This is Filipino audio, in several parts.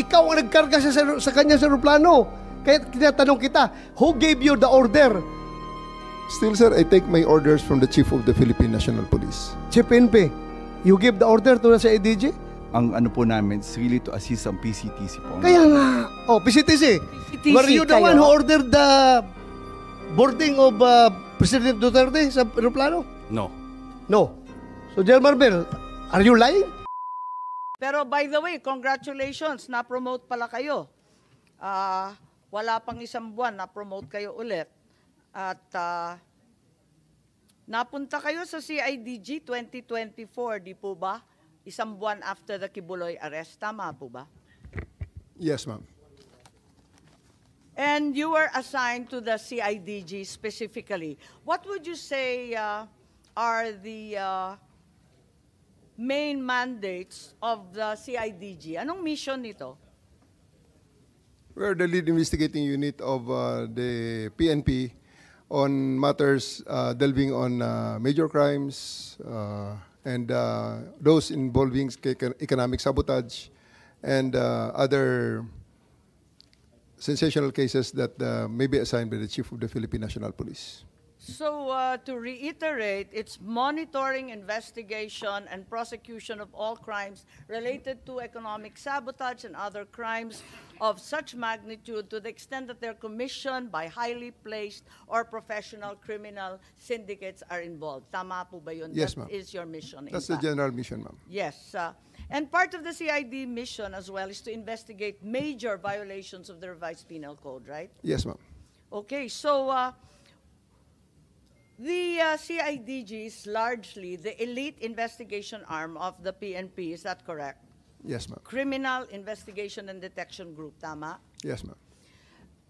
ikaw ang nagkarga sa kanya sa aeroplano. Kaya tinatanong kita, who gave you the order? Still, sir, I take my orders from the Chief of the Philippine National Police. Chief PNP, you give the order to sa ADG? Ang ano po namin is really to assist ang PCTC po. Kaya nga. Oh, PCTC. Were you the one who ordered the boarding of President Duterte sa aeroplano? No. No. So, General Marbel, are you lying? Pero by the way, congratulations, na-promote pala kayo. Wala pang isang buwan, na-promote kayo ulit. At napunta kayo sa CIDG 2024, di po ba? Isang buwan after the Kibuloy arrest, tama po ba? Yes, ma'am. And you were assigned to the CIDG specifically. What would you say are the main mandates of the CIDG? Anong mission nito? We're the lead investigating unit of the PNP on matters delving on major crimes and those involving economic sabotage and other sensational cases that may be assigned by the Chief of the Philippine National Police. So to reiterate, it's monitoring, investigation, and prosecution of all crimes related to economic sabotage and other crimes of such magnitude to the extent that they're commissioned by highly placed or professional criminal syndicates are involved. Tama po ba yun? Yes, ma'am. That is your mission. That's the general mission, ma'am. Yes. And part of the CID mission as well is to investigate major violations of the revised penal code, right? Yes, ma'am. Okay, so the CIDG is largely the elite investigation arm of the PNP, is that correct? Yes, ma'am. Criminal Investigation and Detection Group, tama? Yes, ma'am.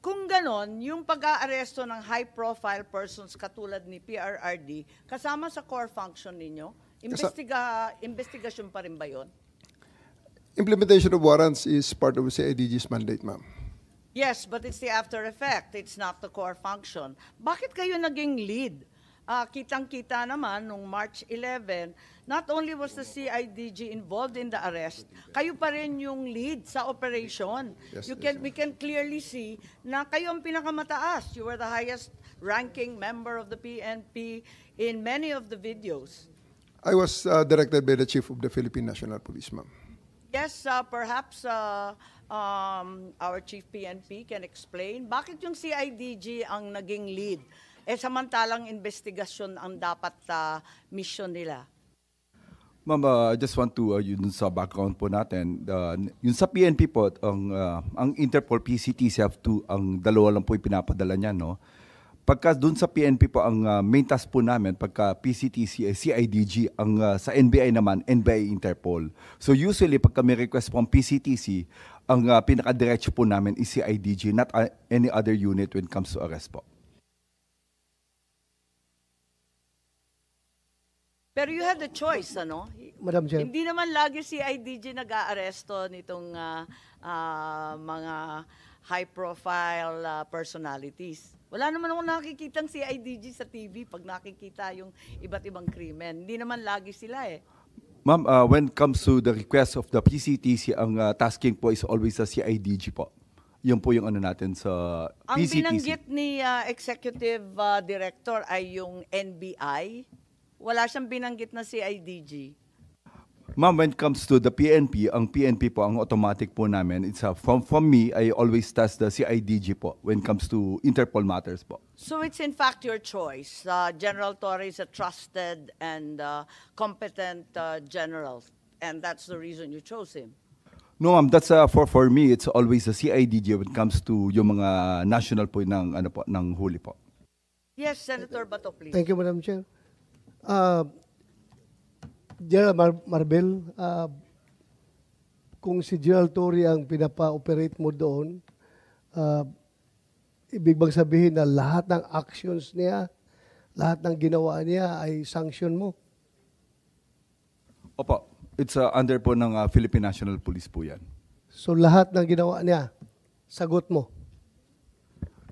Kung ganon, yung pag-aaresto ng high-profile persons katulad ni PRRD, kasama sa core function ninyo, investigasyon pa rin ba yun? Implementation of warrants is part of CIDG's mandate, ma'am. Yes, but it's the after effect. It's not the core function. Bakit kayo naging lead? Kitang-kita naman, nung March 11, not only was the CIDG involved in the arrest, kayo pa rin yung lead sa operation. Yes, We can clearly see na kayo ang pinakamataas. You were the highest ranking member of the PNP in many of the videos. I was directed by the Chief of the Philippine National Police, ma'am. Yes, perhaps our Chief PNP can explain. Bakit yung CIDG ang naging lead? Samantalang investigasyon ang dapat mission nila. Ma'am, I just want to, yun sa background po natin, yun sa PNP po, ang Interpol, PCTC, ang dalawa lang po ipinapadala niya, no? Pagka dun sa PNP po, ang main task po namin, pagka PCTC, CIDG, ang sa NBI naman, NBI Interpol. So usually, pagka may request po ang PCTC, ang pinaka-diretso po namin is CIDG, not any other unit when it comes to arrest po. Pero you had the choice, ano? Madam Chair. Hindi naman lagi CIDG nag-aaresto nitong mga high-profile personalities. Wala naman akong nakikitang CIDG sa TV pag nakikita yung iba't ibang krimen. Hindi naman lagi sila eh. Ma'am, when it comes to the request of the PCTC, ang tasking po is always sa CIDG po. Yun po yung ano natin sa PCTC. Ang binanggit ni Executive Director ay yung NBI. Wala siyang binanggit na CIDG. Ma'am, when it comes to the PNP, ang PNP po, ang automatic po namin, it's from me, I always task the CIDG po when it comes to Interpol matters po. So it's in fact your choice. General Torre is a trusted and competent general, and that's the reason you chose him. No, ma'am, that's for me, it's always the CIDG when it comes to yung mga national po ng, ano po, ng huli po. Yes, Senator Bato, please. Thank you, Madam Chair. General Marbel, kung si General Torre ang pinapa-operate mo doon, ibig bang sabihin na lahat ng actions niya, lahat ng ginawa niya ay sanction mo? Opo, it's under po ng Philippine National Police po yan. So lahat ng ginawa niya, sagot mo?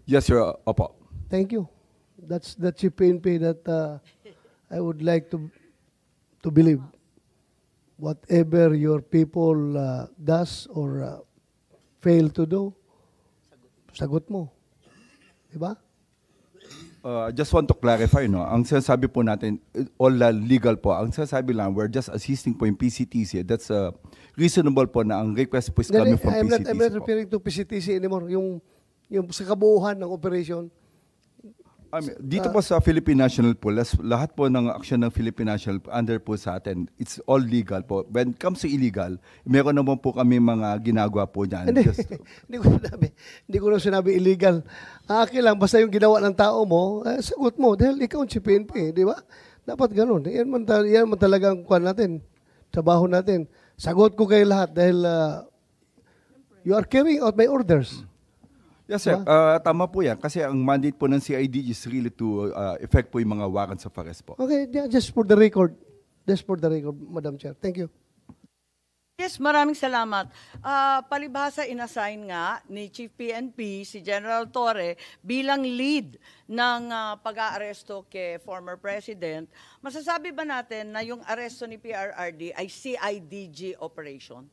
Yes, sir. Opo. Thank you. That's the Chief PNP that I would like to believe. Whatever your people does or fail to do, sagot mo. Diba? I just want to clarify, no? Ang sinasabi po natin, all legal po. Ang sinasabi lang, we're just assisting po yung PCTC. That's reasonable po na ang request po is coming from I'm PCTC not po. referring to PCTC anymore. Yung sa kabuuhan ng operation. Dito po sa Philippine National po, lahat po ng action ng Philippine National under po sa atin, it's all legal po. When it comes to illegal, meron naman po kami mga ginagawa po dyan. Hindi ko na sinabi illegal. Akin lang, basta yung ginawa ng tao mo, sagot mo. Dahil ikaw si PNP, di ba? Dapat ganun. Yan man talagang kuwan natin, trabaho natin. Sagot ko kayo lahat dahil you are carrying out my orders. Yes, sir. Tama po yan. Kasi ang mandate po ng CID is really to effect po yung mga warrants of arrest po. Okay, just for the record. Just for the record, Madam Chair. Thank you. Yes, maraming salamat. Palibhasa inassign nga ni Chief PNP si General Torre bilang lead ng pag-aaresto kay former President. Masasabi ba natin na yung aresto ni PRRD ay CIDG operation?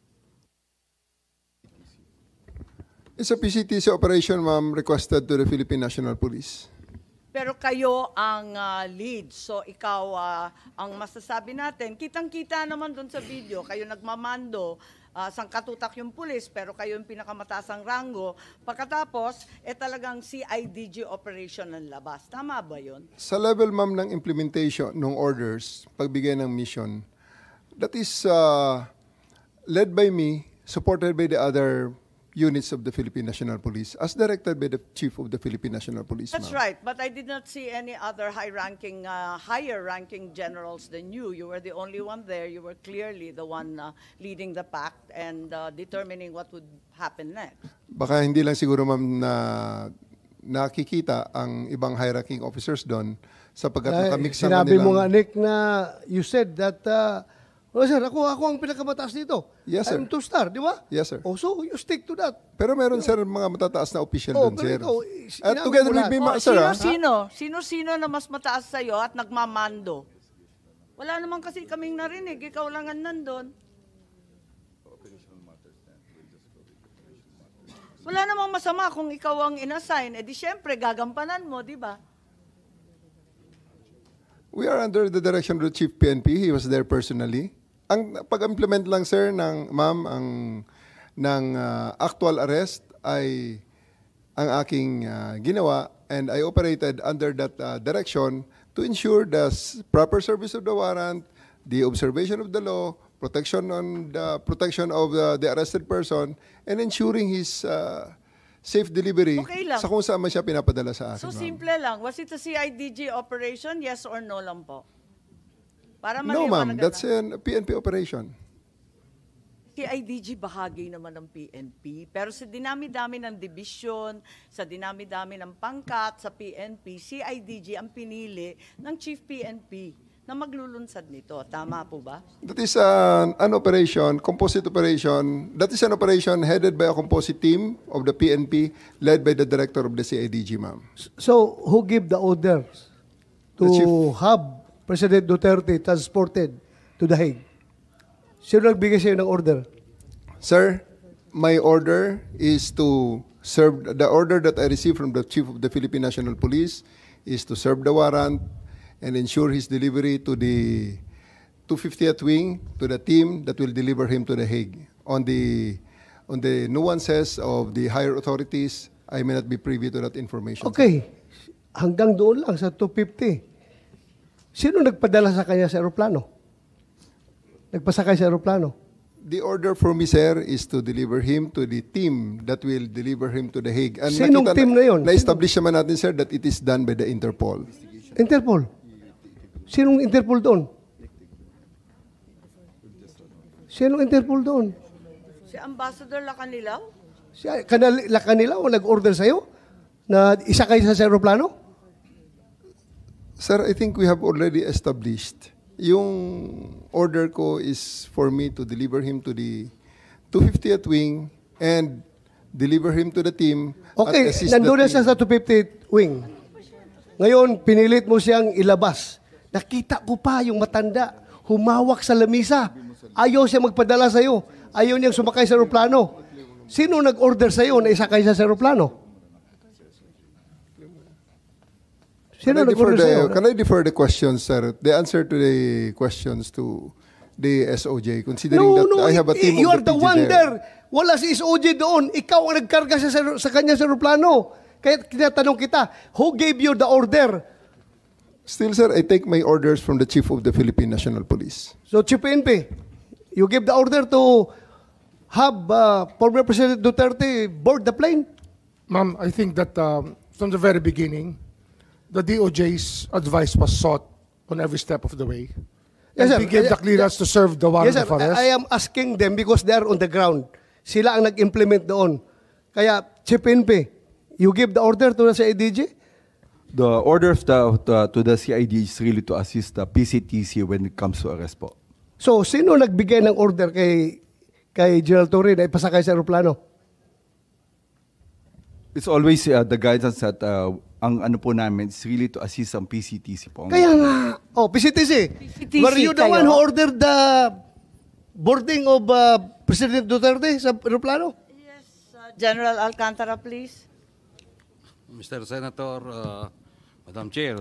It's a PCTC operation, ma'am, requested to the Philippine National Police. Pero kayo ang lead. So ikaw ang masasabi natin. Kitang-kita naman doon sa video, kayo nagmamando, sangkatutak yung pulis, pero kayo yung pinakamatasang rango. Pagkatapos, talagang CIDG operation ng labas. Tama ba yun? Sa level, ma'am, ng implementation ng orders, pagbigay ng mission, that is led by me, supported by the other units of the Philippine National Police, as directed by the Chief of the Philippine National Police. That's right, but I did not see any other higher-ranking generals than you. You were the only one there. You were clearly the one leading the pack and determining what would happen next. Baka hindi lang siguro, ma'am, na nakikita ang ibang high-ranking officers doon sapagkat nakamix naman Sinabi mo nilang... nga, Nick, na you said that, oh, sir, ako ang pinakamataas dito. Yes, sir. I'm two-star, di ba? Yes, sir. Oh, so you stick to that. Pero meron, sir, mga matataas na official doon, pero sir. ikaw, At together with me, sir, Sino-sino na mas mataas sa'yo at nagmamando? Wala naman kasi kaming narinig. Ikaw lang ang nandun. Wala namang masama kung ikaw ang inassign. Di syempre, gagampanan mo, di ba? We are under the direction of the Chief PNP. He was there personally. Ang pag-implement lang, sir, ng actual arrest ay ang aking ginawa, and I operated under that direction to ensure the proper service of the warrant, the observation of the law, protection of the arrested person, and ensuring his safe delivery Okay lang. sa kung saan man siya pinapadala sa akin. So ma'am. simple lang. Was it a CIDG operation? Yes or no lang po? Para No, ma'am. maliwanag That's na. a PNP operation. CIDG bahagi naman ng PNP. Pero sa dinami-dami ng division, sa dinami-dami ng pangkat sa PNP, CIDG ang pinili ng Chief PNP na maglulunsad nito. Tama po ba? That is an operation, composite operation. That is an operation headed by a composite team of the PNP, led by the director of the CIDG, ma'am. So, who gave the orders to The chief. have President Duterte transported to The Hague? Sino nagbigay sa'yo ng order? Sir, my order is to serve, the order that I received from the Chief of the Philippine National Police is to serve the warrant and ensure his delivery to the 250th Wing, to the team that will deliver him to The Hague. On the nuances of the higher authorities, I may not be privy to that information. Okay. Hanggang doon lang sa 250. Sino nagpadala sa kanya sa aeroplano? Nagpasakay sa aeroplano? The order for me, sir, is to deliver him to the team that will deliver him to The Hague. And Sinong team na yun? Na-establish naman natin, sir, that it is done by the Interpol. Interpol. Sinong Interpol doon? Sinong Interpol doon? Si Ambassador Lacanilaw? Kanila o nag-order sa'yo na isakay sa aeroplano? Sir, I think we have already established. Yung order ko is for me to deliver him to the 250th Wing and deliver him to the team. Okay, at assist the nandun na team. siya sa 250th Wing. Ngayon, pinilit mo siyang ilabas. Nakita ko pa yung matanda, humawak sa lamisa. Ayaw siya magpadala sa'yo. Ayaw niyang sumakay sa aeroplano. Sino nag-order sa'yo na isakay sa aeroplano? Sino nag-order sa'yo? Can I defer the questions, sir? The answer to the questions to the SOJ, considering that I have a team you of are the the PG one there. there. Wala si SOJ doon. Ikaw ang nagkarga sa kanya sa aeroplano. Kaya tinatanong kita, who gave you the order? Still, sir, I take my orders from the Chief of the Philippine National Police. So, Chief PNP, you gave the order to have former President Duterte board the plane? Ma'am, I think that from the very beginning, the DOJ's advice was sought on every step of the way. Yes, sir. And we gave the clearance to serve the warrant Yes, sir. of arrest. I am asking them because they are on the ground. Sila ang nag-implement doon. Kaya, Chief PNP, you give the order to the CIDG? The order of to the CID is really to assist the PCTC when it comes to arrest po. So, sino nagbigay ng order kay General Torre na ipasakay sa aeroplano? It's always the guidance that ang ano po namin is really to assist ang PCTC po. Kaya nga, PCTC. PCTC Were you the kayo? one who ordered the boarding of President Duterte sa aeroplano? Yes, General Alcantara, please. Mr. Senator, Madam Chair,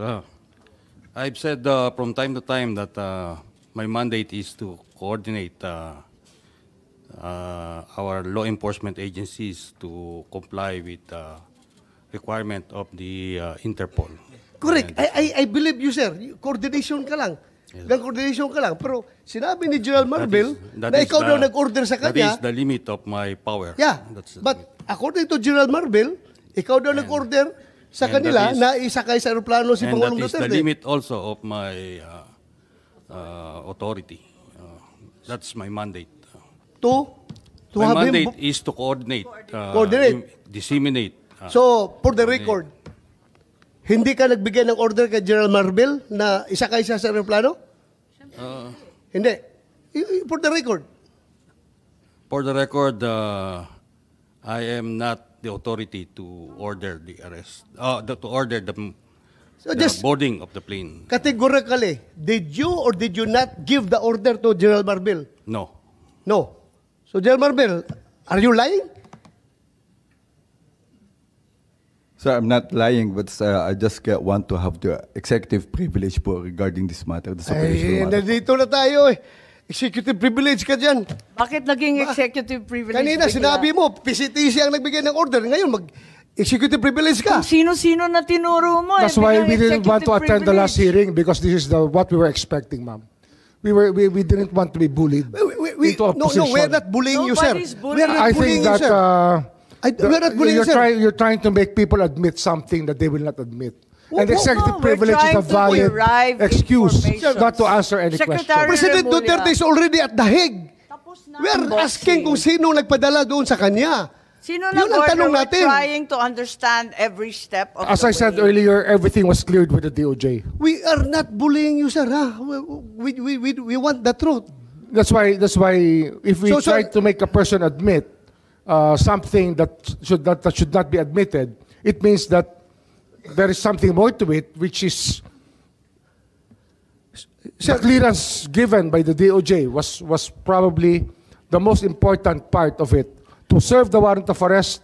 I've said from time to time that my mandate is to coordinate our law enforcement agencies to comply with the requirement of the Interpol. Correct. And, I believe you, sir. Coordination ka lang. Coordination ka lang. Pero sinabi ni General Marvel that na is ikaw the- daw nag-order sa That kanya. is the limit of my power. Yeah. That's the But limit. according to General Marvel, ikaw daw nag-order sa and kanila that is- na isakay sa aeroplano si And that Pangulong is the Duterte. limit also of my authority. That's my mandate. To My have him. mandate is to coordinate, Coordinate. disseminate. So, for the record, hindi ka nagbigay ng order kay General Marvel na isakay siya sa aeroplano? Hindi. For the record. For the record, I am not the authority to order the arrest, to order the So just boarding of the plane. categorically, did you or did you not give the order to General Marvel? No. No. So, General Marvel, are you lying? Sir, I'm not lying, but I just want to have the executive privilege po regarding this matter, this operational matter. Nandito na tayo eh. Executive privilege ka dyan. Bakit naging executive privilege? Kanina bigla? sinabi mo, PCTC ang nagbigay ng order. Ngayon, mag-executive privilege ka. Kung sino-sino na tinuro mo. That's biglang why we didn't want to executive attend the last privilege. hearing because this is what we were expecting, ma'am. We didn't want to be bullied into a position. No, we're not bullying you, sir. Nobody's bullying. We're not I bullying think you, that sir. We're not bullying you, sir. you're trying to make people admit something that they will not admit. And executive no, we're privilege is a trying to valid derive excuse information. not to answer any Secretary question. President Remulla. Duterte is already at the Hague. Tapos na We're ang asking boxing. kung sino nagpadala doon sa kanya. Sino Yun ang nag-order? tanong We're natin. trying to understand every step of As the I said way. earlier, everything was cleared with the DOJ. We are not bullying you, sir. Ha? We want the truth. That's why if we So, try sir- to make a person admit something that should not be admitted, it means that there is something more to it, which is the clearance given by the DOJ was probably the most important part of it, to serve the warrant of arrest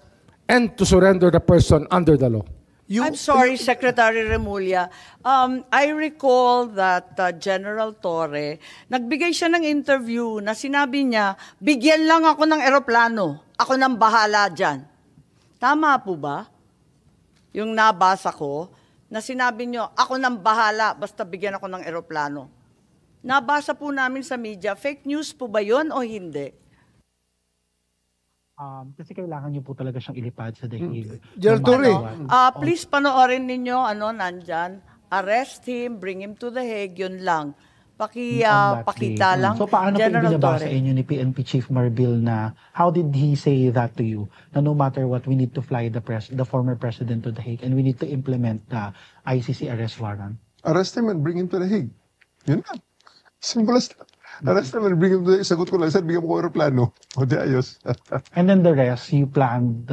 and to surrender the person under the law. I'm sorry, Secretary Remulla. I recall that General Torre, nagbigay siya ng interview na sinabi niya, bigyan lang ako ng eroplano. Ako nang bahala dyan. Tama po ba? Yung nabasa ko, na sinabi niyo, ako nang bahala, basta bigyan ako ng eroplano. Nabasa po namin sa media, fake news po ba yun o hindi? Kasi kailangan niyo po talaga siyang ilipad sa dahil. General Torre. Please panoorin ninyo, nandyan, arrest him, bring him to the Hague, yun lang. Pakita lang. So paano po General ibinabasa Torre. inyo ni PNP Chief Marbil na how did he say that to you? Na no matter what, we need to fly the former president to the Hague and we need to implement the ICC arrest warrant. Arrest him and bring him to the Hague. Yun lang. Simple as that. Arrest him and bring him to the Hague. Sagot ko lang, sir, bigyan mo ko aeroplano. O di ayos. And then the rest, you planned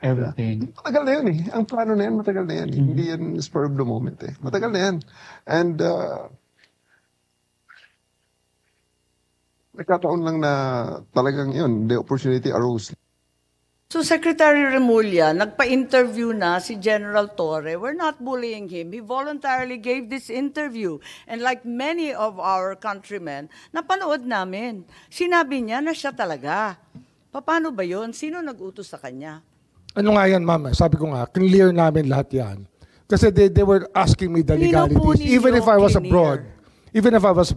everything. Matagal na yun eh. Ang plano na yan, matagal na yan. Hindi yan spur of the moment eh. Matagal na yan. And nagkataon lang na talagang yun, the opportunity arose. So Secretary Remulla, nagpa-interview na si General Torre. We're not bullying him. He voluntarily gave this interview. And like many of our countrymen, napanood namin. Sinabi niya na siya talaga. Paano ba yun? Sino nag-utos sa kanya? Ano nga yan, ma'am? Sabi ko nga, clear namin lahat yan. Kasi they were asking me the Klino po legalities. Even ninyo, if I was clear.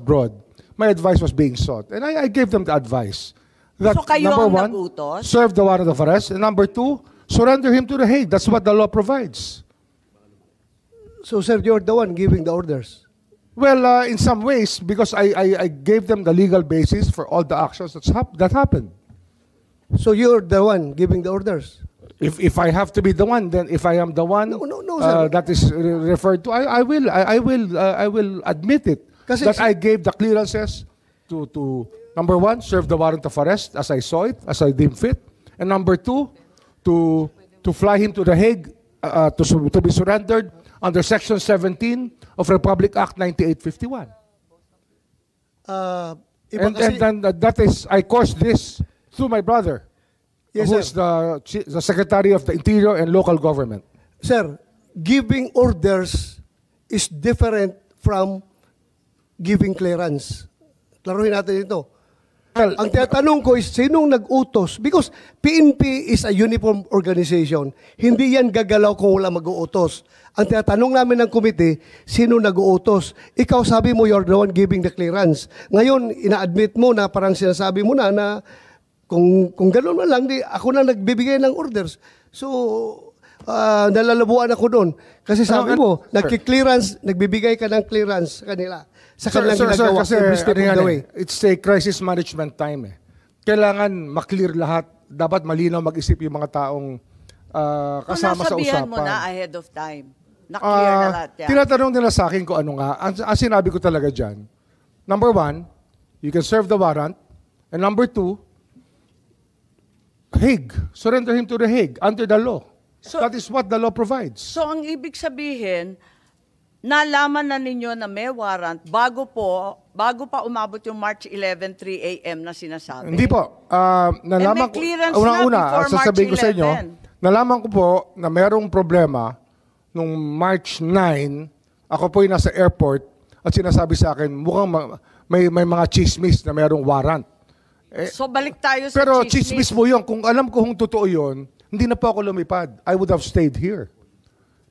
abroad, my advice was being sought. And I gave them the advice. That, So kayo number ang one, nag-utos? serve the warrant of arrest. And number two, surrender him to the Hague. That's what the law provides. So, sir, you're the one giving the orders. Well, in some ways, because I gave them the legal basis for all the actions that happened. So, you're the one giving the orders. If I have to be the one, then if I am the one No, sir. that is referred to, I will admit it. Kasi that I gave the clearances to number one, serve the warrant of arrest as I saw it, as I deemed fit, and number two, to fly him to the Hague to be surrendered under Section 17 of Republic Act 9851. And that is, I caused this through my brother, Yes, who sir. is the Secretary of the Interior and Local Government. Sir, giving orders is different from giving clearance. Klaruhin natin ito. Well, Ang tinatanong ko is, sinong nag-utos? Because PNP is a uniform organization. Hindi yan gagalaw kung wala mag-uutos. Ang tinatanong namin ng komite, sino nag-uutos? Ikaw sabi mo, you're the one giving the clearance. Ngayon, ina-admit mo na parang sinasabi mo na kung gano'n man lang, ako na nagbibigay ng orders. So, nalalabuan ako doon. Kasi sabi mo, nagki-clearance, nagbibigay ka ng clearance sa kanila. Sa kanilang ginagawa, kasi every step of the way. it's a crisis management time. Kailangan maklear lahat. Dapat malinaw mag-isip yung mga taong kasama sa nasabihan usapan. mo na ahead of time. Na-clear na lahat yan. Tinatanong nila sa akin kung ano nga. Ang sinabi ko talaga dyan, number one, you can serve the warrant. And number two, Hague. Surrender him to the Hague under the law. So- That is what the law provides. So ang ibig sabihin, nalaman na ninyo na may warrant bago pa umabot yung March 11, 3 a.m. na sinasabi. Hindi po. Nalaman may clearance ko, na una-una, before sasabihin ko March sa inyo, 11. nalaman ko po na mayroong problema nung March 9, ako po yung nasa airport at sinasabi sa akin, mukhang may mga chismis na mayroong warrant. So balik tayo sa Pero chismis. chismis mo yun. Kung alam ko kung totoo yun, hindi na po ako lumipad. I would have stayed here.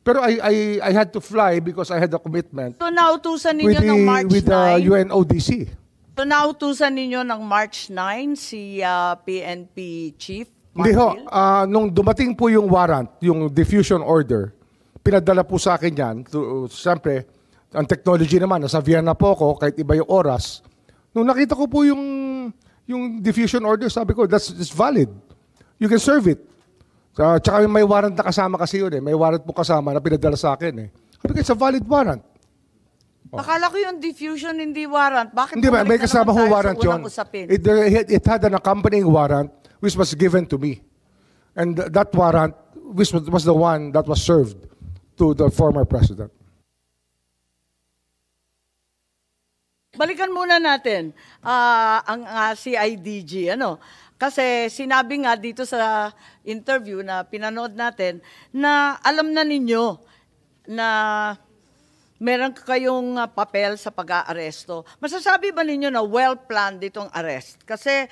Pero I had to fly because I had a commitment So nautusan ninyo ng March with the 9? UNODC. So nautusan ninyo ng March 9 si PNP Chief? Hindi ho. Martil? Nung dumating po yung warrant, yung diffusion order, pinadala po sa akin yan. Siyempre, ang technology naman, nasa Vienna po ako, kahit iba yung oras. Nung nakita ko po yung diffusion order, sabi ko, that's valid. You can serve it. Tsaka may warrant na kasama kasi yun eh. May warrant po kasama na pinadala sa akin eh. Sabi ko, it's a valid warrant. Akala ko yung diffusion hindi warrant. Bakit Hindi ba, bumalik may na kasama naman ho tayo warrant sa yun. unang usapin? It had an accompanying warrant which was given to me. And that warrant which was the one that was served to the former president. Balikan muna natin ang CIDG. Kasi sinabi nga dito sa interview na pinanood natin na alam na ninyo na meron kayong papel sa pag-aaresto. Masasabi ba ninyo na well-planned itong arrest? Kasi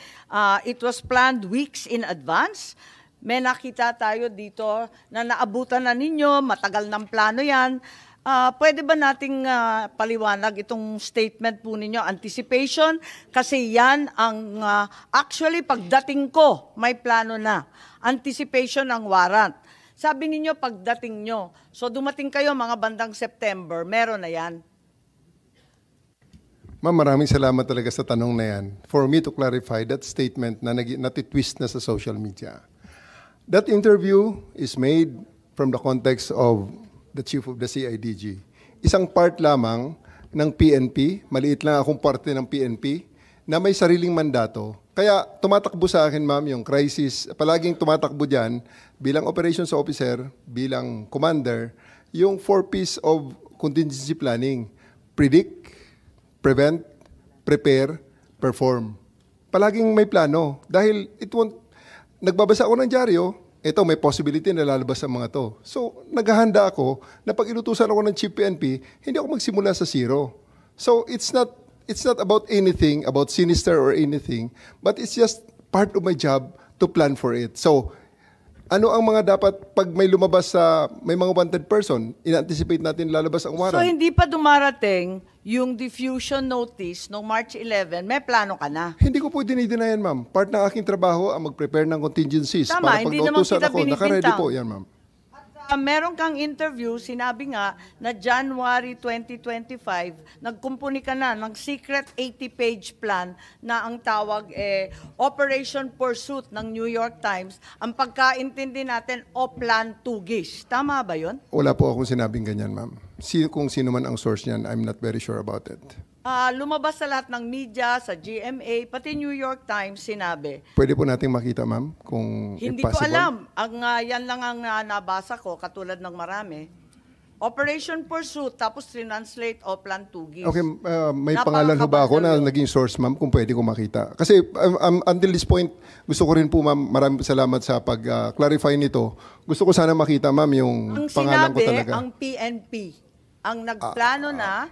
it was planned weeks in advance. May nakita tayo dito na naabutan na ninyo, matagal ng plano yan. Pwede ba nating paliwanag itong statement po ninyo, anticipation? Kasi yan ang actually pagdating ko, may plano na. Anticipation ng warrant. Sabi ninyo pagdating nyo. So dumating kayo mga bandang September, meron na yan. Ma'am, maraming salamat talaga sa tanong na yan. For me to clarify that statement na natitwist na sa social media. That interview is made from the context of the chief of the CIDG. Isang part lamang ng PNP, maliit lang akong parte ng PNP, na may sariling mandato. Kaya tumatakbo sa akin, ma'am, yung crisis, palaging tumatakbo dyan, bilang operations officer, bilang commander, yung 4 P's of contingency planning. Predict, prevent, prepare, perform. Palaging may plano. Dahil nagbabasa ako ng dyaryo, ito may possibility na lalabas ang mga to. So, naghahanda ako na pag inutusan ako ng Chief PNP, hindi ako magsimula sa zero. So, it's not about anything, about sinister or anything, but it's just part of my job to plan for it. So, ano ang mga dapat pag may lumabas sa may mga wanted person, in-anticipate natin lalabas ang warrant. So hindi pa dumarating yung diffusion notice noong March 11, may plano ka na. Hindi ko po dinidinayan, ma'am. Part ng aking trabaho ang mag-prepare ng contingencies. Tama, para pag hindi naman nautusan kita ako, naka-ready binibintang. po yan, ma'am. Meron kang interview, sinabi nga na January 2025, nagkumpuni ka na ng secret 80-page plan na ang tawag Operation Pursuit ng New York Times. Ang pagkaintindi natin, Oplan Tugis. Tama ba yun? Wala po akong sinabing ganyan, ma'am. Kung sino man ang source niyan, I'm not very sure about it. Lumabas sa lahat ng media, sa GMA, pati New York Times sinabi. Pwede po nating makita, ma'am, kung Hindi if ko possible. alam. Yan lang ang nabasa ko, katulad ng marami. Operation Pursuit, tapos translate Oplan Tugis. Okay, may pangalan ho ba ako na naging source, ma'am, kung pwede ko makita? Kasi until this point, gusto ko rin po, ma'am, maraming salamat sa pag-clarify nito. Gusto ko sana makita, ma'am, yung Ang pangalan ko sinabi, talaga. ang PNP, ang nagplano na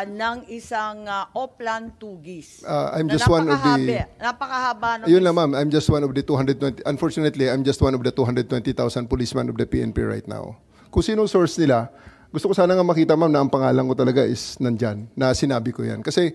ng isang Oplan Tugis. I'm na just one of the... Napakahaba ng... Yun lang, ma'am. I'm just one of the 220... Unfortunately, I'm just one of the 220,000 policemen of the PNP right now. Kung sinong source nila, gusto ko sana nga makita, ma'am, na ang pangalan ko talaga is nandyan, na sinabi ko yan. Kasi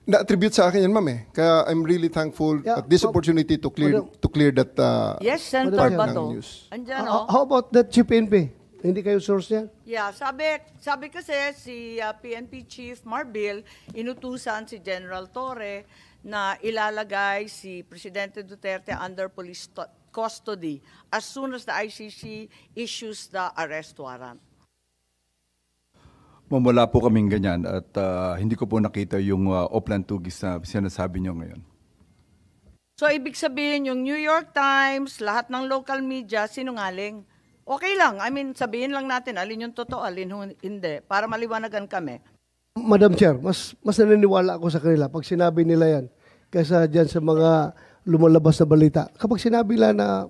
na-attribute sa akin yan, ma'am, eh. Kaya I'm really thankful Yeah, at this opportunity to clear that Yes, Senator Madam part ng Bato. news. Andyan, How about that Chief PNP? Hindi kayo source niyan? Yeah, sabi kasi si PNP Chief Marbil, inutusan si General Torre na ilalagay si Presidente Duterte under police custody as soon as the ICC issues the arrest warrant. Wala po kaming ganyan at hindi ko po nakita yung Oplan Tugis na sinasabi nyo ngayon. So ibig sabihin yung New York Times, lahat ng local media, sinungaling. Okay lang, I mean sabihin lang natin alin yung totoo, alin hindi, para maliwanagan kami. Madam Chair, mas naniniwala ako sa kanila pag sinabi nila yan kaysa dyan sa mga lumalabas na balita. Kapag sinabi nila na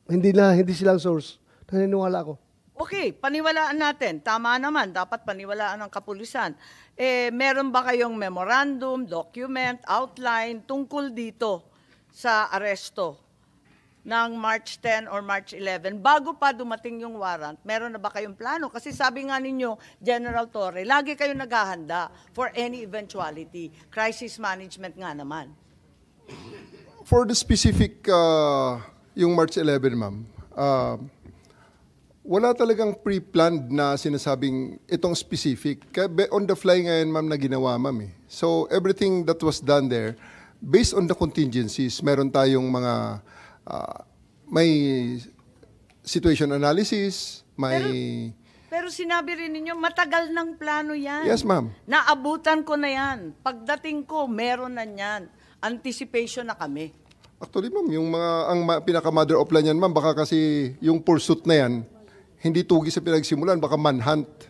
hindi silang source, naniniwala ako. Okay, paniwalaan natin. Tama naman, dapat paniwalaan ng kapulisan. Meron ba kayong memorandum, document, outline tungkol dito sa aresto ng March 10 or March 11? Bago pa dumating yung warrant, meron na ba kayong plano? Kasi sabi nga ninyo, General Torre, lagi kayong naghahanda for any eventuality. Crisis management nga naman. For the specific, yung March 11, ma'am, wala talagang pre-planned na sinasabing itong specific. Kaya on the fly ngayon, ma'am, na ginawa, ma'am. Eh. So everything that was done there, based on the contingencies, meron tayong mga, may situation analysis, may... Pero sinabi rin ninyo, matagal ng plano yan. Yes, ma'am. Naabutan ko na yan. Pagdating ko, meron na yan. Anticipation na kami. Actually, ma'am, ang pinaka-mother of plan yan, ma'am, baka kasi yung pursuit na yan, hindi tugi sa pinagsimulan, baka manhunt.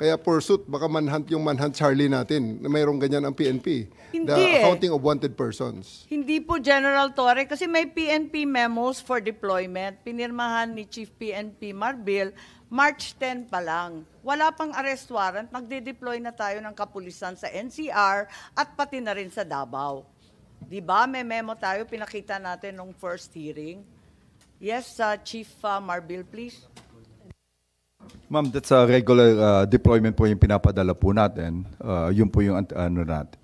Kaya pursuit, baka manhunt yung manhunt Charlie natin, na mayroong ganyan ang PNP. Hindi The accounting of wanted persons. Hindi po, General Torre, kasi may PNP memos for deployment. Pinirmahan ni Chief PNP Marbil, March 10 pa lang. Wala pang arrest warrant, magde-deploy na tayo ng kapulisan sa NCR at pati na rin sa Davao. Di ba? May memo tayo, pinakita natin nung first hearing. Yes, Chief Marbil, please. Ma'am, that's a regular deployment po yung pinapadala po natin. Yun po yung ano natin.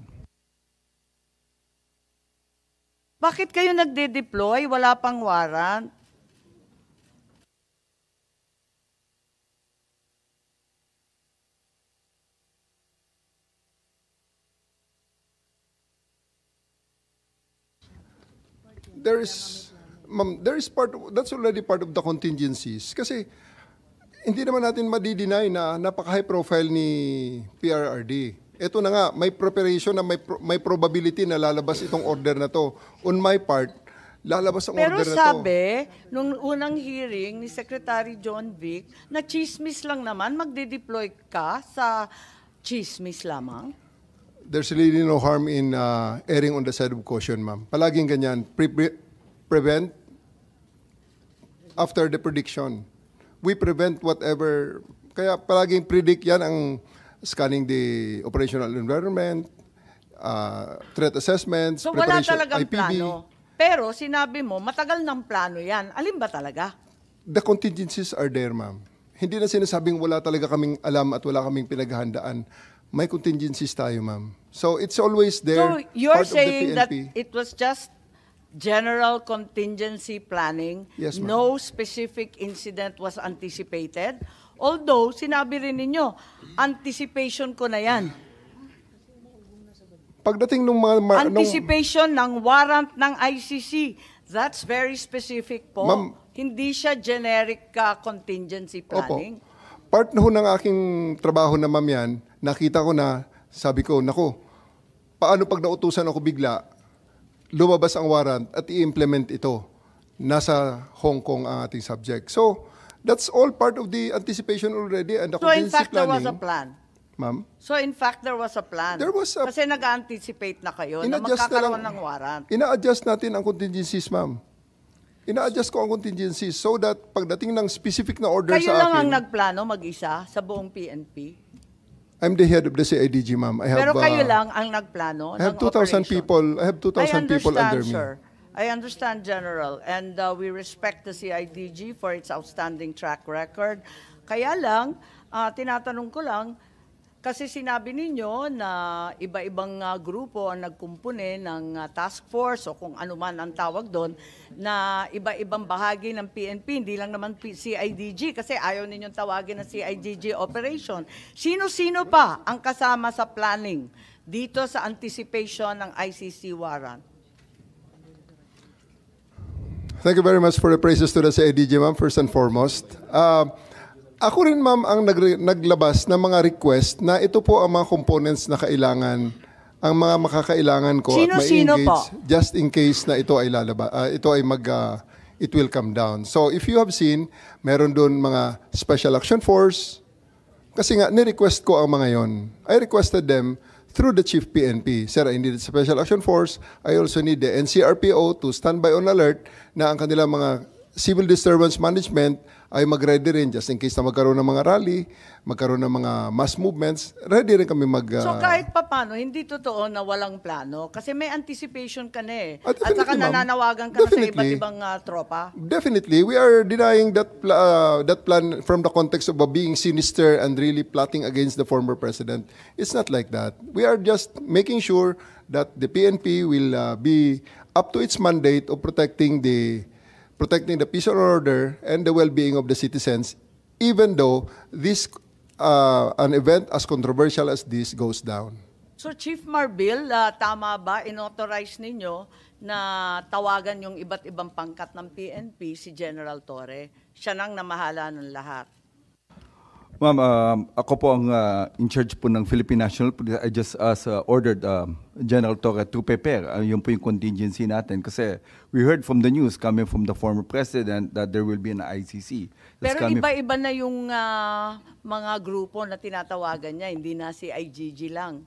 Bakit kayo nagde-deploy? Wala pang warrant? That's already part of the contingencies. Kasi hindi naman natin madi-deny na napaka-high profile ni PRRD. Ito na nga, may preparation na may probability na lalabas itong order na to. On my part, lalabas ang Pero order na to. sabi, nung unang hearing ni Secretary John Vic, na chismis lang naman, magde-deploy ka sa chismis lamang? There's really no harm in erring on the side of caution, ma'am. Palaging ganyan. Prevent after the prediction. We prevent whatever, kaya palaging predict yan ang scanning the operational environment, threat assessments, So wala preparation, talagang IPB. plano. Pero sinabi mo, matagal ng plano yan. Alin ba talaga? The contingencies are there, ma'am. Hindi na sinasabing wala talaga kaming alam at wala kaming pinaghahandaan. May contingencies tayo, ma'am. So it's always there. So you're part of the saying that PNP. it was just general contingency planning, Yes, ma'am. no specific incident was anticipated? Although, sinabi rin ninyo, anticipation ko na yan. Pagdating ng mga... Anticipation ng warrant ng ICC. That's very specific po. Ma'am- Hindi siya generic contingency planning. Opo. Part na ho ng aking trabaho na ma'am yan, nakita ko na, sabi ko, nako, paano pag nautusan ako bigla, lumabas ang warrant at i-implement ito. Nasa Hong Kong ang ating subject. So, that's all part of the anticipation already and the So in contingency fact, there planning. was a plan. Ma'am, So in fact, there was a plan. There was a- Kasi nag-anticipate na kayo na in-adjust na magkakaroon lang. ng warrant. Ina-adjust natin ang contingencies, ma'am. Ina-adjust ko ang contingencies so that pagdating ng specific na order Kayo sa lang ang akin, nagplano mag-isa sa buong PNP? I'm the head of the CIDG, ma'am. I have, Pero kayo lang ang nagplano I have ng 2,000 operation. people. I have 2,000 people under me. Sir. I understand, General. And we respect the CIDG for its outstanding track record. Kaya lang, tinatanong ko lang, kasi sinabi ninyo na iba-ibang grupo ang nagkumpune ng task force o kung ano man ang tawag doon, na iba-ibang bahagi ng PNP, hindi lang naman CIDG, kasi ayaw ninyong tawagin na CIDG operation. Sino-sino pa ang kasama sa planning dito sa anticipation ng ICC warrant? Thank you very much for the praises to the CIDG, ma'am, first and foremost. Ako rin, ma'am, ang naglabas ng mga request na ito po ang mga components na kailangan, ang mga makakailangan ko at Sino-sino ma-engage po? just in case na ito ay it will come down. So if you have seen, meron doon mga Special Action Force, kasi nga, ni-request ko ang mga yon. I requested them through the Chief PNP. Sir, I need the Special Action Force. I also need the NCRPO to stand by on alert na ang kanilang mga civil disturbance management ay mag-ready rin just in case na magkaroon ng mga rally, magkaroon ng mga mass movements, ready rin kami So kahit papano, hindi totoo na walang plano kasi may anticipation ka na eh. At Definitely, saka ma'am. nananawagan ka na sa Definitely. iba't ibang tropa. Definitely, we are denying that plan from the context of being sinister and really plotting against the former president. It's not like that. We are just making sure that the PNP will be up to its mandate of protecting the peace and order and the well-being of the citizens, even though this an event as controversial as this goes down. So Chief Marbil, tama ba inauthorize ninyo na tawagan yung iba't ibang pangkat ng PNP si General Torre? Siya nang namahala ng lahat. Ma'am, ako po ang in charge po ng Philippine National Police. I just ordered General Torre to prepare. Yun po yung contingency natin. Kasi we heard from the news coming from the former president that there will be an ICC. That's Pero coming- iba-iba na yung mga grupo na tinatawagan niya, hindi na si IGG lang.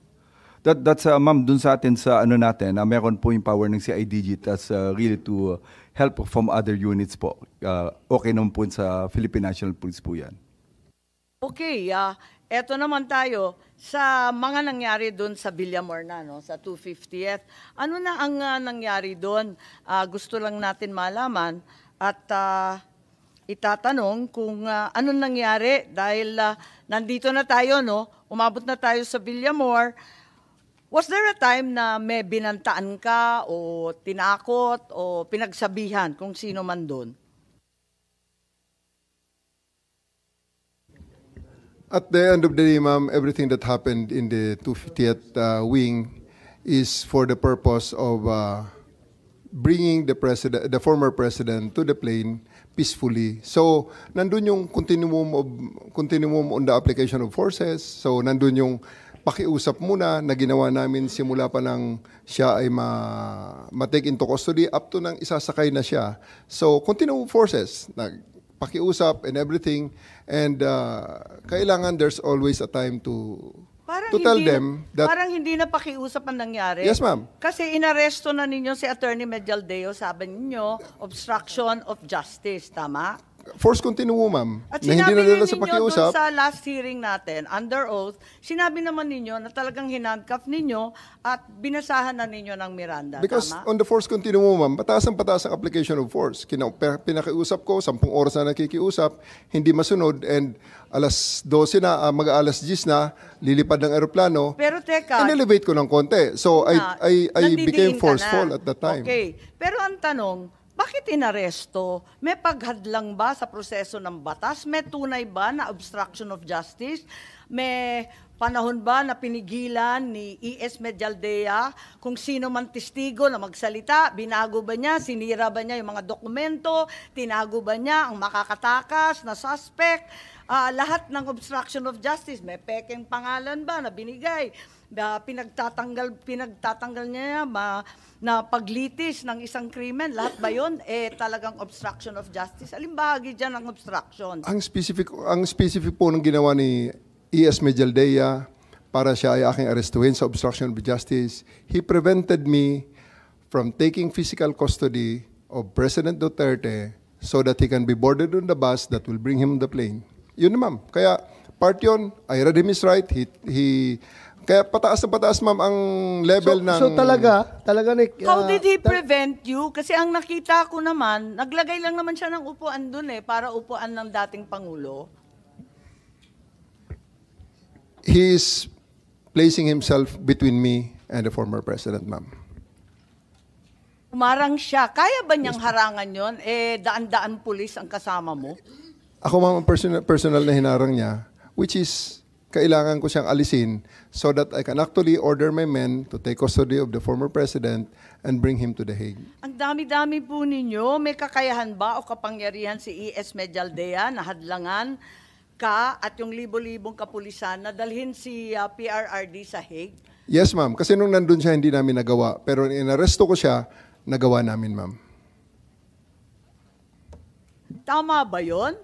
That's ma'am, dun sa atin sa ano natin, meron po yung power ng CIDG that's really to help from other units po. Okay naman po sa Philippine National Police po yan. Okay, eto naman tayo sa mga nangyari doon sa Villamor na, no, sa 250th. Ano na ang nangyari doon? Gusto lang natin malaman at itatanong kung anong nangyari dahil nandito na tayo, no? Umabot na tayo sa Villamor. Was there a time na may binantaan ka o tinakot o pinagsabihan kung sino man doon? At the end of the day, ma'am, everything that happened in the 250th wing is for the purpose of bringing the former president to the plane peacefully. So, nandun yung continuum on the application of forces. So, nandun yung pakiusap muna na ginawa namin simula pa nang siya ay ma-take into custody up to nang isasakay na siya. So, continuum forces, pakiusap and everything. And kailangan there's always a time to to tell them that... Parang hindi na pakiusap ang nangyari. Yes, ma'am. Kasi inaresto na ninyo si Attorney Medialdeo, sabi ninyo, obstruction of justice, tama? Force continuum, ma'am. At Na hindi sinabi na nila sa ninyo pakiusap. doon sa last hearing natin, under oath, sinabi naman ninyo na talagang hinandcuff ninyo at binasahan na ninyo ng Miranda, Because tama? on the force continuum, ma'am, pataas ang application of force. Pinakiusap ko, 10 oras na nakikiusap, hindi masunod, and alas 12 na, mag-alas 10 na, lilipad ng aeroplano, Pero teka, in-elevate ko ng konti. So, I became nandidiin ka forceful na. at that time. Okay. Pero ang tanong, bakit inaresto? May paghadlang ba sa proseso ng batas? May tunay ba na obstruction of justice? May panahon ba na pinigilan ni E.S. Medialdea kung sino man testigo na magsalita? Binago ba niya? Sinira ba niya yung mga dokumento? Tinago ba niya ang makakatakas na suspect? Lahat ng obstruction of justice, may pekeng pangalan ba na binigay? Pinagtatanggal niya na paglitis ng isang krimen, lahat ba yun? Talagang obstruction of justice. Alin bahagi dyan ng obstruction? Ang specific po ng ginawa ni E.S. Medialdea para siya ay aking arestuhin sa obstruction of justice, he prevented me from taking physical custody of President Duterte so that he can be boarded on the bus that will bring him the plane. Yun na, ma'am. Kaya part yun, I read him his right. Kaya pataas na pataas, ma'am, ang level ng... So talaga How did he prevent you? Kasi ang nakita ko naman, naglagay lang naman siya ng upuan dun para upuan ng dating Pangulo. He is placing himself between me and the former president, ma'am. Umarang siya. Kaya ba niyang harangan yon? Daan-daan pulis ang kasama mo? Ako, ma'am, personal na hinarang niya, which is kailangan ko siyang alisin so that I can actually order my men to take custody of the former president and bring him to The Hague. Ang dami-dami po ninyo. May kakayahan ba o kapangyarihan si E.S. Medialdea na hadlangan ka at yung libo-libong kapulisan na dalhin si PRRD sa Hague? Yes, ma'am. Kasi nung nandun siya, hindi namin nagawa. Pero inaresto ko siya, nagawa namin, ma'am. Tama ba yun?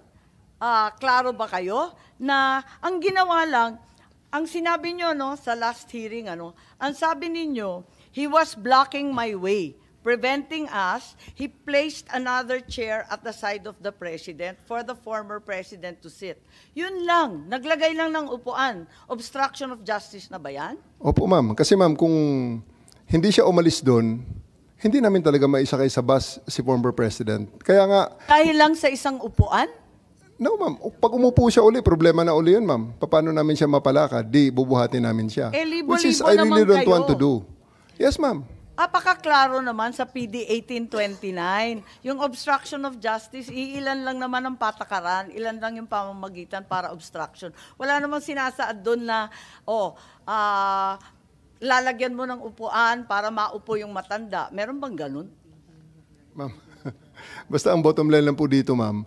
Klaro ba kayo na ang ginawa lang, ang sinabi nyo sa last hearing, ang sabi ninyo, he was blocking my way, preventing us. He placed another chair at the side of the president for the former president to sit. Yun lang, naglagay lang ng upuan. Obstruction of justice na ba yan? Opo, ma'am. Kasi, ma'am, kung hindi siya umalis doon, hindi namin talaga maisakay sa bus si former president. Kaya nga... Dahil lang sa isang upuan? No, ma'am. Pag umupo siya uli, problema na uli yun, ma'am. Paano namin siya mapalakad? Di, bubuhatin namin siya. Libo-libo Which is, I really naman don't kayo. want to do. Yes, ma'am. Apakaklaro naman sa PD 1829. Yung obstruction of justice, iilan lang naman ang patakaran, ilan lang yung pamamagitan para obstruction. Wala namang sinasaad doon na, lalagyan mo ng upuan para maupo yung matanda. Meron bang ganun? Ma'am, basta ang bottom line lang po dito, ma'am,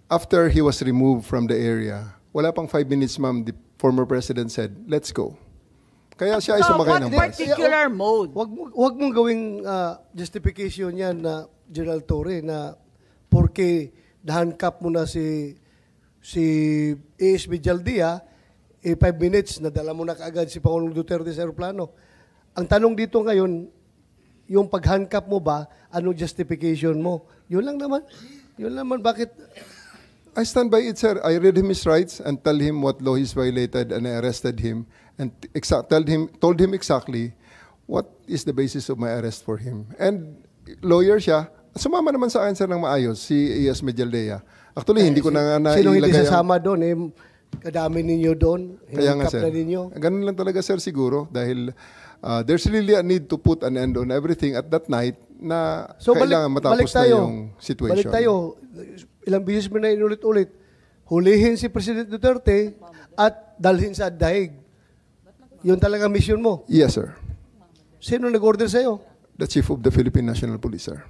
after he was removed from the area, wala pang 5 minutes, ma'am, the former president said, let's go. Kaya siya ay sumakay ng What bus. particular mode? Wag mong gawing justification yan na General Torre na porque na-handcuff mo na si A.S. Medialdea, 5 minutes, nadala mo na kaagad si Pangulong Duterte sa aeroplano. Ang tanong dito ngayon, yung pag-handcuff mo ba, anong justification mo? Yun lang naman. Yun lang naman, bakit? I stand by it, sir. I read him his rights and tell him what law he's violated, and I arrested him and told him exactly what is the basis of my arrest for him. And lawyer siya, sumama naman sa akin, sir, ng maayos, si E.S. Medialdea. Actually, hindi ko na nga nailagay. Sino hindi sasama doon? Kadami ninyo doon. Kaya nga, sir. Na ninyo. Ganun lang talaga, sir, siguro. Dahil there's really a need to put an end on everything at that night na kailangan matapos na yung situation. Balik tayo. Ilang beses mo na inulit-ulit. Hulihin si President Duterte at dalhin sa daig. Yun talaga mission mo. Yes, sir. Sino nag-order sa'yo? The Chief of the Philippine National Police, sir.